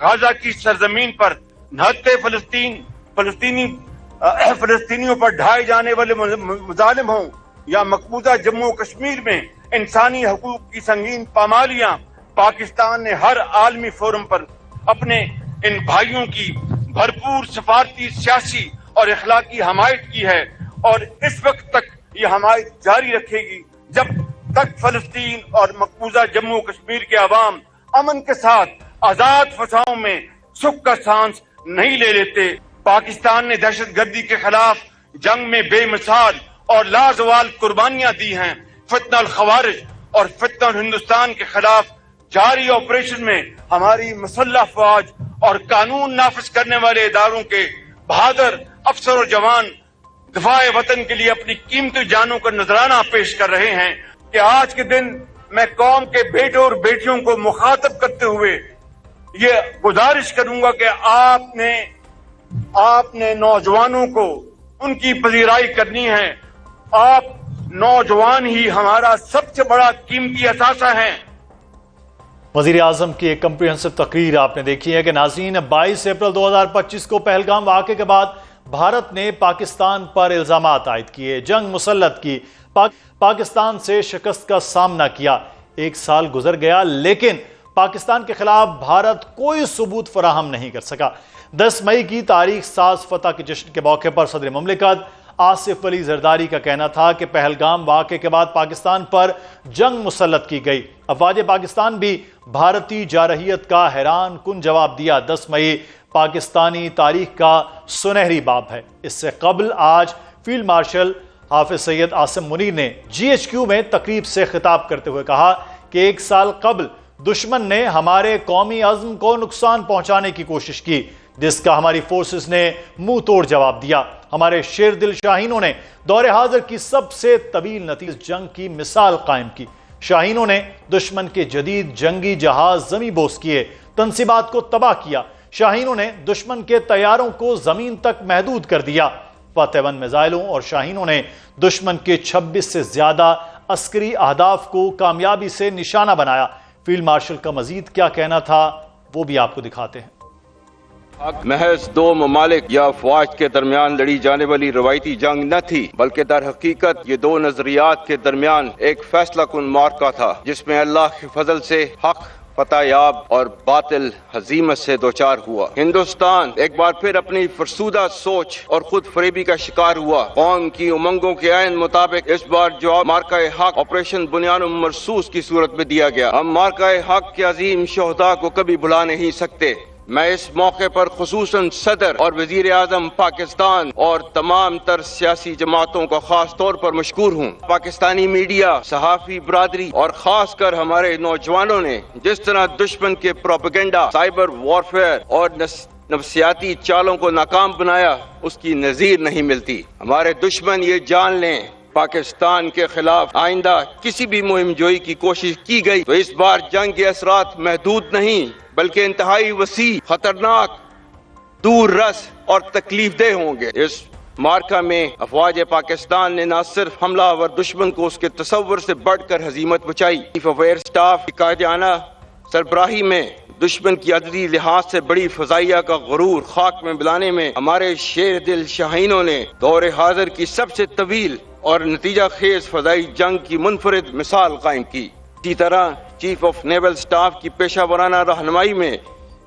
غزہ کی سرزمین پر نہتے فلسطینیوں پر ڈھائے جانے والے مظالم ہوں یا مقبوضہ جموں و کشمیر میں انسانی حقوق کی سنگین پامالیاں، پاکستان نے ہر عالمی فورم پر اپنے ان بھائیوں کی بھرپور سفارتی، سیاسی اور اخلاقی حمایت کی ہے، اور اس وقت تک یہ حمایت جاری رکھے گی جب تک فلسطین اور مقبوضہ جموں و کشمیر کے عوام امن کے ساتھ آزاد فضاؤں میں سکھ کا سانس نہیں لے لیتے۔ پاکستان نے دہشت گردی کے خلاف جنگ میں بے مثال اور لازوال قربانیاں دی ہیں۔ فتنہ الخوارج اور فتنہ ہندوستان کے خلاف جاری آپریشن میں ہماری مسلح فوج اور قانون نافذ کرنے والے اداروں کے بہادر افسر و جوان دفاع وطن کے لیے اپنی قیمتی جانوں کا نذرانہ پیش کر رہے ہیں کہ آج کے دن میں قوم کے بیٹوں اور بیٹیوں کو مخاطب کرتے ہوئے یہ گزارش کروں گا کہ آپ نے نوجوانوں کو ان کی پذیرائی کرنی ہے۔ آپ نوجوان ہی ہمارا سب سے بڑا قیمتی اثاثہ ہیں۔ وزیر اعظم کی ایک کمپریہنسو تقریر آپ نے دیکھی ہے کہ ناظرین 22 اپریل 2025 کو پہلگام واقعے کے بعد بھارت نے پاکستان پر الزامات عائد کیے، جنگ مسلط کی، پاکستان سے شکست کا سامنا کیا۔ ایک سال گزر گیا لیکن پاکستان کے خلاف بھارت کوئی ثبوت فراہم نہیں کر سکا۔ 10 مئی کی تاریخ ساز فتح کے جشن کے موقع پر صدر مملکت آصف علی زرداری کا کہنا تھا کہ پہلگام واقعے کے بعد پاکستان پر جنگ مسلط کی گئی۔ افواج پاکستان بھی بھارتی جارحیت کا حیران کن جواب دیا۔ 10 مئی پاکستانی تاریخ کا سنہری باب ہے۔ اس سے قبل آج فیلڈ مارشل حافظ سید عاصم منیر نے GHQ میں تقریب سے خطاب کرتے ہوئے کہا کہ 1 سال قبل دشمن نے ہمارے قومی عزم کو نقصان پہنچانے کی کوشش کی، جس کا ہماری فورسز نے منہ توڑ جواب دیا۔ ہمارے شیر دل شاہینوں نے دور حاضر کی سب سے طویل نتیز جنگ کی مثال قائم کی۔ شاہینوں نے دشمن کے جدید جنگی جہاز زمیں بوس کیے، تنصیبات کو تباہ کیا۔ شاہینوں نے دشمن کے طیاروں کو زمین تک محدود کر دیا۔ فتح 1 میزائلوں اور شاہینوں نے دشمن کے 26 سے زیادہ عسکری اہداف کو کامیابی سے نشانہ بنایا۔ فیلڈ مارشل کا مزید کیا کہنا تھا وہ بھی آپ کو دکھاتے ہیں۔ محض 2 ممالک یا افواج کے درمیان لڑی جانے والی روایتی جنگ نہ تھی، بلکہ در حقیقت یہ 2 نظریات کے درمیان ایک فیصلہ کن معرکہ تھا، جس میں اللہ کے فضل سے حق فتح یاب اور باطل ہزیمت سے دوچار ہوا۔ ہندوستان ایک بار پھر اپنی فرسودہ سوچ اور خود فریبی کا شکار ہوا۔ قوم کی امنگوں کے عین مطابق اس بار جواب مارکہ حق آپریشن بنیان مرصوص کی صورت میں دیا گیا۔ ہم مارکہ حق کے عظیم شہداء کو کبھی بھلا نہیں سکتے۔ میں اس موقع پر خصوصاً صدر اور وزیر اعظم پاکستان اور تمام تر سیاسی جماعتوں کا خاص طور پر مشکور ہوں۔ پاکستانی میڈیا، صحافی برادری اور خاص کر ہمارے نوجوانوں نے جس طرح دشمن کے پروپیگنڈا، سائبر وارفیئر اور نفسیاتی چالوں کو ناکام بنایا، اس کی نظیر نہیں ملتی۔ ہمارے دشمن یہ جان لیں پاکستان کے خلاف آئندہ کسی بھی مہم جوئی کی کوشش کی گئی تو اس بار جنگ کے اثرات محدود نہیں بلکہ انتہائی وسیع، خطرناک، دور رس اور تکلیف دہ ہوں گے۔ اس مارکہ میں افواج پاکستان نے نہ صرف حملہ آور دشمن کو اس کے تصور سے بڑھ کر ہزیمت بچائی، چیف آف ایئر اسٹاف کی قائدانہ سربراہی میں دشمن کی عددی لحاظ سے بڑی فضائیہ کا غرور خاک میں ملانے میں ہمارے شیر دل شاہینوں نے دور حاضر کی سب سے طویل اور نتیجہ خیز فضائی جنگ کی منفرد مثال قائم کی۔ اسی طرح چیف آف نیول سٹاف کی پیشہ ورانہ رہنمائی میں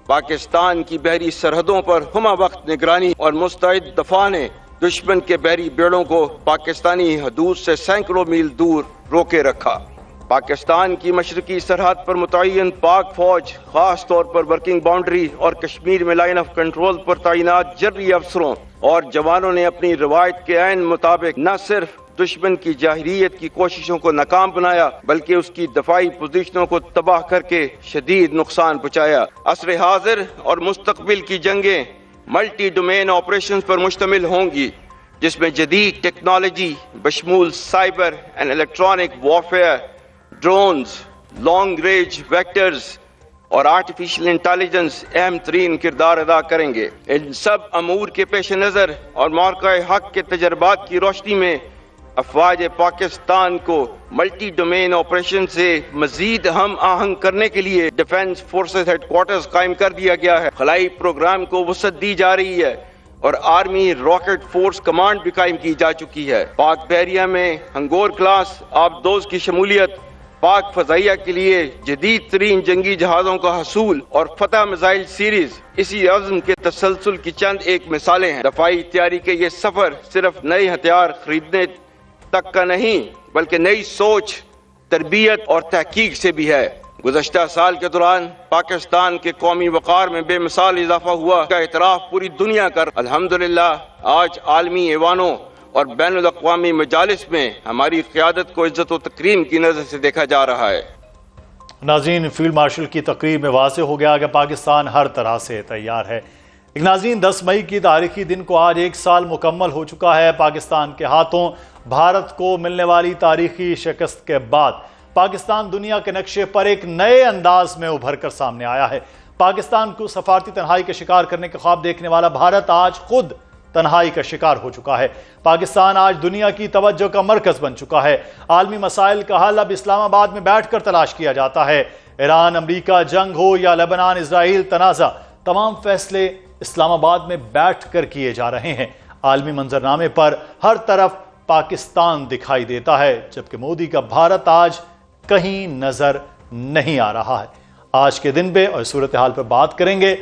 پاکستان کی بحری سرحدوں پر ہمہ وقت نگرانی اور مستعد دفاع نے دشمن کے بحری بیڑوں کو پاکستانی حدود سے سینکڑوں میل دور روکے رکھا۔ پاکستان کی مشرقی سرحد پر متعین پاک فوج، خاص طور پر ورکنگ باؤنڈری اور کشمیر میں لائن آف کنٹرول پر تعینات جرری افسروں اور جوانوں نے اپنی روایت کے عین مطابق نہ صرف دشمن کی جاہریت کی کوششوں کو ناکام بنایا بلکہ اس کی دفاعی پوزیشنوں کو تباہ کر کے شدید نقصان پہنچایا۔ عصر حاضر اور مستقبل کی جنگیں ملٹی ڈومین آپریشنز پر مشتمل ہوں گی، جس میں جدید ٹیکنالوجی بشمول cyber and electronic warfare, drones, long range vectors اور آرٹیفیشل انٹیلیجنس اہم ترین کردار ادا کریں گے۔ ان سب امور کے پیش نظر اور مارکہ حق کے تجربات کی روشنی میں افواج پاکستان کو ملٹی ڈومین آپریشن سے مزید ہم آہنگ کرنے کے لیے ڈیفنس فورسز ہیڈ کوارٹرز قائم کر دیا گیا ہے. خلائی پروگرام کو وسعت دی جا رہی ہے اور آرمی راکٹ فورس کمانڈ بھی قائم کی جا چکی ہے. پاک بحریہ میں ہنگور کلاس آبدوز کی شمولیت پاک فضائیہ کے لیے جدید ترین جنگی جہازوں کا حصول اور فتح میزائل سیریز اسی عزم کے تسلسل کی چند ایک مثالیں ہیں. دفاعی تیاری کے یہ سفر صرف نئے ہتھیار خریدنے تک کا نہیں بلکہ نئی سوچ، تربیت اور تحقیق سے بھی ہے. گزشتہ سال کے دوران پاکستان کے قومی وقار میں بے مثال اضافہ ہوا کا اعتراف پوری دنیا کر الحمدللہ آج عالمی ایوانوں اور بین الاقوامی مجالس میں ہماری قیادت کو عزت و تکریم کی نظر سے دیکھا جا رہا ہے. ناظرین، فیلڈ مارشل کی تقریر میں واضح ہو گیا کہ پاکستان ہر طرح سے تیار ہے. ناظرین، 10 مئی کی تاریخی دن کو آج 1 سال مکمل ہو چکا ہے. پاکستان کے ہاتھوں بھارت کو ملنے والی تاریخی شکست کے بعد پاکستان دنیا کے نقشے پر ایک نئے انداز میں ابھر کر سامنے آیا ہے. پاکستان کو سفارتی تنہائی کا شکار کرنے کے خواب دیکھنے والا بھارت آج خود تنہائی کا شکار ہو چکا ہے. پاکستان آج دنیا کی توجہ کا مرکز بن چکا ہے. عالمی مسائل کا حل اب اسلام آباد میں بیٹھ کر تلاش کیا جاتا ہے. ایران امریکہ جنگ ہو یا لبنان اسرائیل تنازع، تمام فیصلے اسلام آباد میں بیٹھ کر کیے جا رہے ہیں. عالمی منظرنامے پر ہر طرف پاکستان دکھائی دیتا ہے، جبکہ مودی کا بھارت آج کہیں نظر نہیں آ رہا ہے. آج کے دن پہ اور صورتحال پر بات کریں گے.